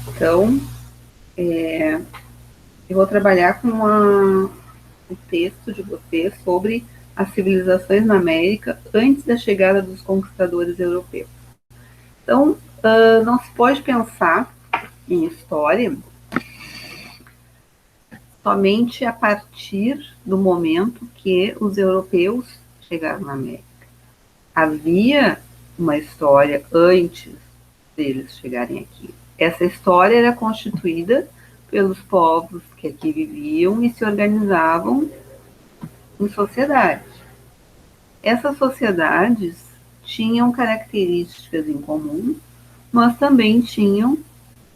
Então, eu vou trabalhar com o texto de vocês sobre as civilizações na América antes da chegada dos conquistadores europeus. Então, não se pode pensar em história somente a partir do momento que os europeus chegaram na América. Havia uma história antes deles chegarem aqui. Essa história era constituída pelos povos que aqui viviam e se organizavam em sociedades. Essas sociedades tinham características em comum, mas também tinham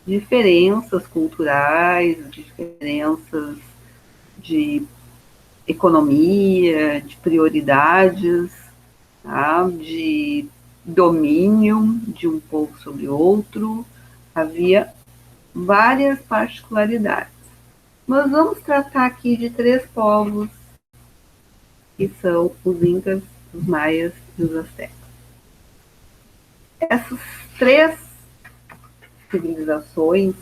diferenças culturais, diferenças de economia, de prioridades, tá? De domínio de um povo sobre outro. Havia várias particularidades. Mas vamos tratar aqui de 3 povos, que são os incas, os maias e os astecas. Essas 3 civilizações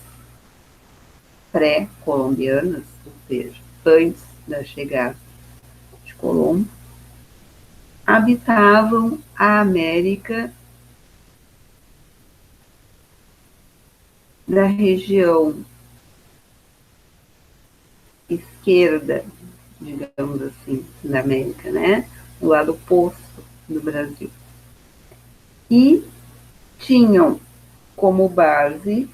pré-colombianas, ou seja, antes da chegada de Colombo, habitavam a América da região esquerda, digamos assim, da América, né? O lado oposto do Brasil. E tinham como base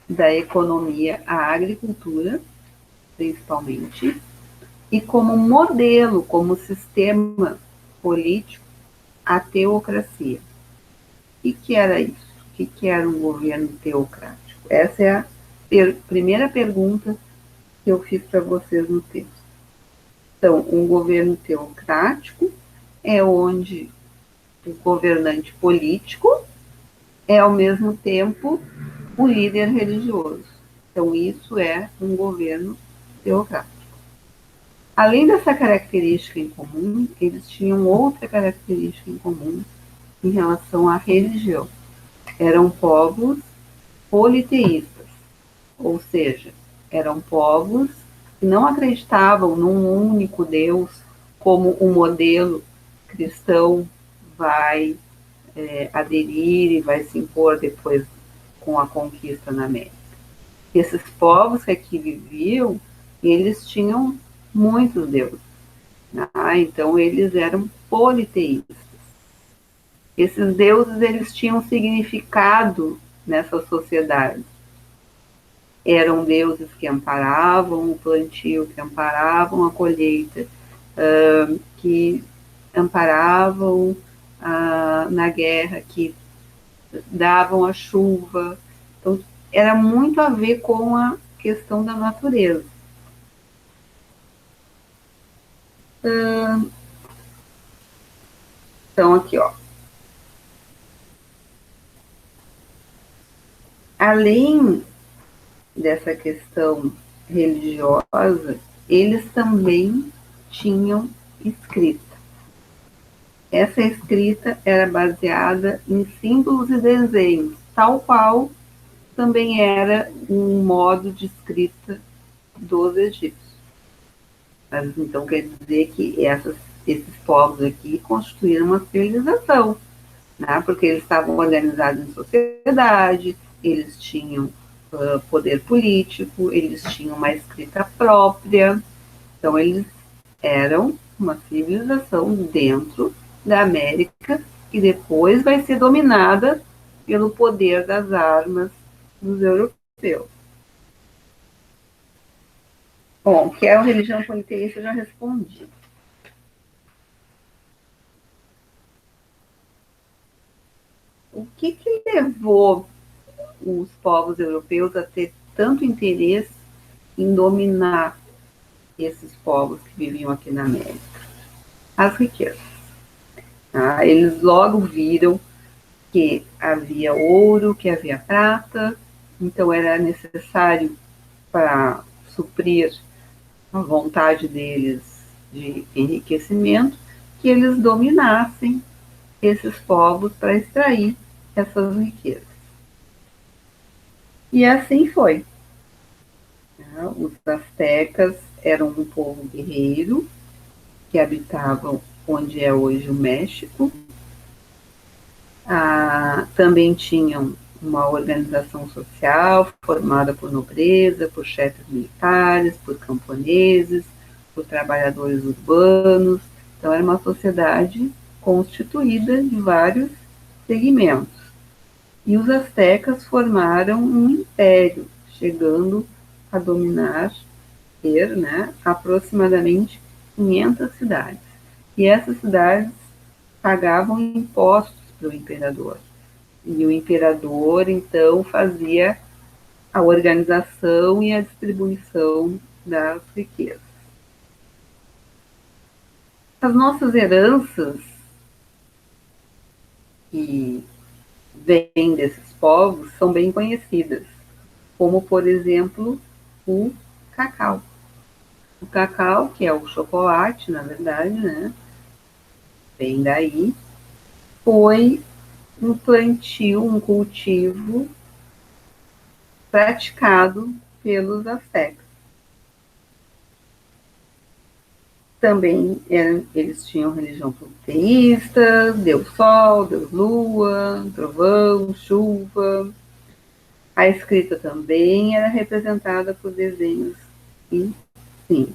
da economia a agricultura, principalmente, e como modelo, como sistema político, a teocracia. O que era isso? O que era um governo teocrático? Essa é a primeira pergunta que eu fiz para vocês no texto. Então, um governo teocrático é onde o governante político é, ao mesmo tempo, o líder religioso. Então, isso é um governo teocrático. Além dessa característica em comum, eles tinham outra característica em comum em relação à religião. Eram povos politeístas, ou seja, eram povos que não acreditavam num único Deus, como o modelo cristão vai aderir e vai se impor depois com a conquista na América. Esses povos que aqui viviam, eles tinham muitos deuses. Então, eles eram politeístas. Esses deuses, eles tinham significado nessa sociedade. Eram deuses que amparavam o plantio, que amparavam a colheita, que amparavam na guerra, que davam a chuva. Então, era muito a ver com a questão da natureza. Então, aqui, ó. Além dessa questão religiosa, eles também tinham escrita. Essa escrita era baseada em símbolos e desenhos, tal qual também era um modo de escrita dos egípcios. Mas então quer dizer que esses povos aqui constituíram uma civilização, né? Porque eles estavam organizados em sociedade, eles tinham poder político, eles tinham uma escrita própria, então eles eram uma civilização dentro da América que depois vai ser dominada pelo poder das armas dos europeus. Bom, o que é a religião politeísta eu já respondi. O que levou os povos europeus a ter tanto interesse em dominar esses povos que viviam aqui na América? As riquezas. Eles logo viram que havia ouro, que havia prata, então era necessário, para suprir a vontade deles de enriquecimento, que eles dominassem esses povos para extrair essas riquezas. E assim foi. Os astecas eram um povo guerreiro que habitavam onde é hoje o México. Também tinham uma organização social formada por nobreza, por chefes militares, por camponeses, por trabalhadores urbanos. Então, era uma sociedade constituída de vários segmentos. E os astecas formaram um império, chegando a dominar, né, aproximadamente 500 cidades. E essas cidades pagavam impostos para o imperador. E o imperador, então, fazia a organização e a distribuição das riquezas. As nossas heranças, que vêm desses povos, são bem conhecidas, como, por exemplo, o cacau. O cacau, que é o chocolate, na verdade, né? Vem daí, foi um plantio, um cultivo praticado pelos astecas. Também eles tinham religião politeísta, Deus Sol, Deus Lua, trovão, chuva. A escrita também era representada por desenhos e sim.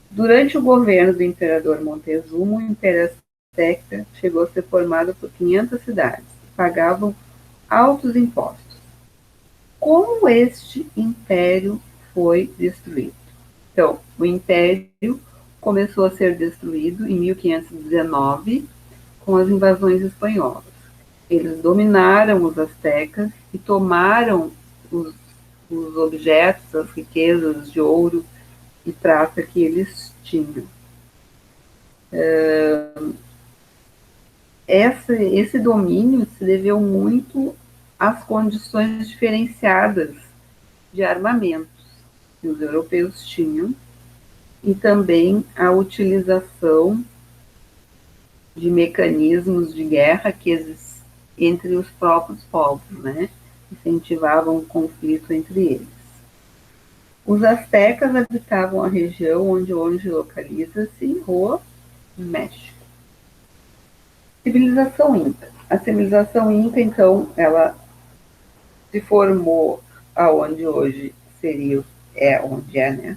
Durante o governo do imperador Montezuma, o Império Azteca chegou a ser formado por 500 cidades, que pagavam altos impostos. Como este império foi destruído? Então, o império começou a ser destruído em 1519 com as invasões espanholas. Eles dominaram os astecas e tomaram os objetos, as riquezas de ouro e prata que eles tinham. Esse domínio se deveu muito às condições diferenciadas de armamentos que os europeus tinham e também à utilização de mecanismos de guerra que existem entre os próprios povos, né? Incentivavam o conflito entre eles. Os astecas habitavam a região onde hoje localiza-se o México. Civilização Inca. A civilização Inca, então, ela se formou aonde hoje seria, onde é, né?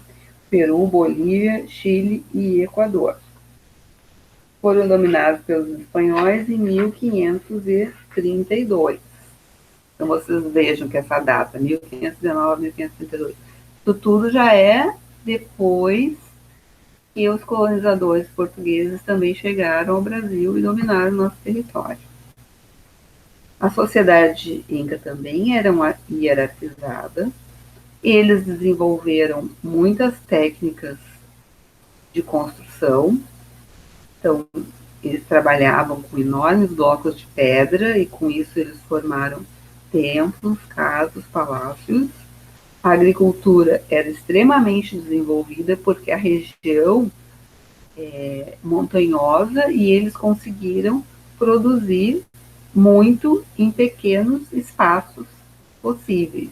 Peru, Bolívia, Chile e Equador. Foram dominados pelos espanhóis em 1532. Então, vocês vejam que essa data, 1519, 1532, isso tudo já é depois que os colonizadores portugueses também chegaram ao Brasil e dominaram nosso território. A sociedade inca também era hierarquizada. Eles desenvolveram muitas técnicas de construção. Então, eles trabalhavam com enormes blocos de pedra e com isso eles formaram templos, casas, palácios. A agricultura era extremamente desenvolvida porque a região é montanhosa e eles conseguiram produzir muito em pequenos espaços possíveis.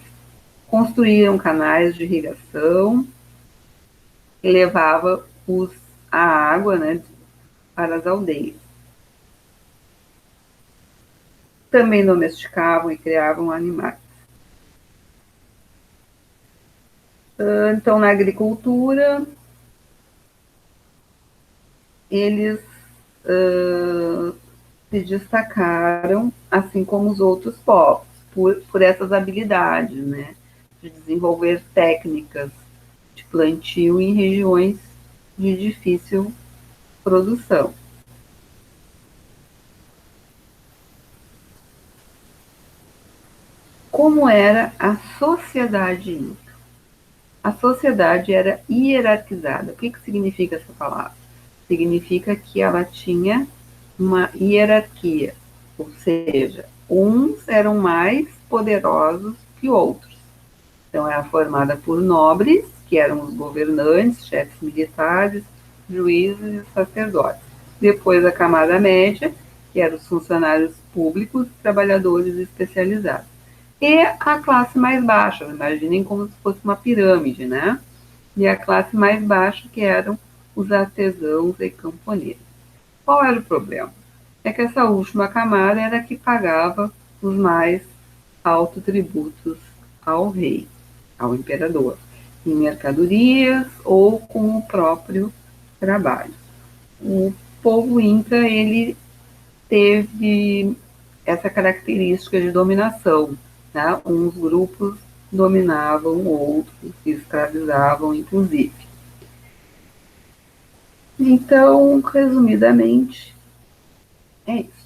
Construíram canais de irrigação que levava a água, né, para as aldeias. Também domesticavam e criavam animais. Então, na agricultura, eles se destacaram, assim como os outros povos, por essas habilidades, né, de desenvolver técnicas de plantio em regiões de difícil produção. Como era a sociedade inca? A sociedade era hierarquizada. O que significa essa palavra? Significa que ela tinha uma hierarquia, ou seja, uns eram mais poderosos que outros. Então, era formada por nobres, que eram os governantes, chefes militares, juízes e sacerdotes. Depois, a camada média, que eram os funcionários públicos, trabalhadores especializados. E a classe mais baixa, imaginem como se fosse uma pirâmide, né? E a classe mais baixa, que eram os artesãos e camponeses. Qual era o problema? É que essa última camada era a que pagava os mais altos tributos ao rei, ao imperador, em mercadorias ou com o próprio trabalho. O povo inca, ele teve essa característica de dominação, né? Uns grupos dominavam outros, escravizavam, inclusive. Então, resumidamente, é isso.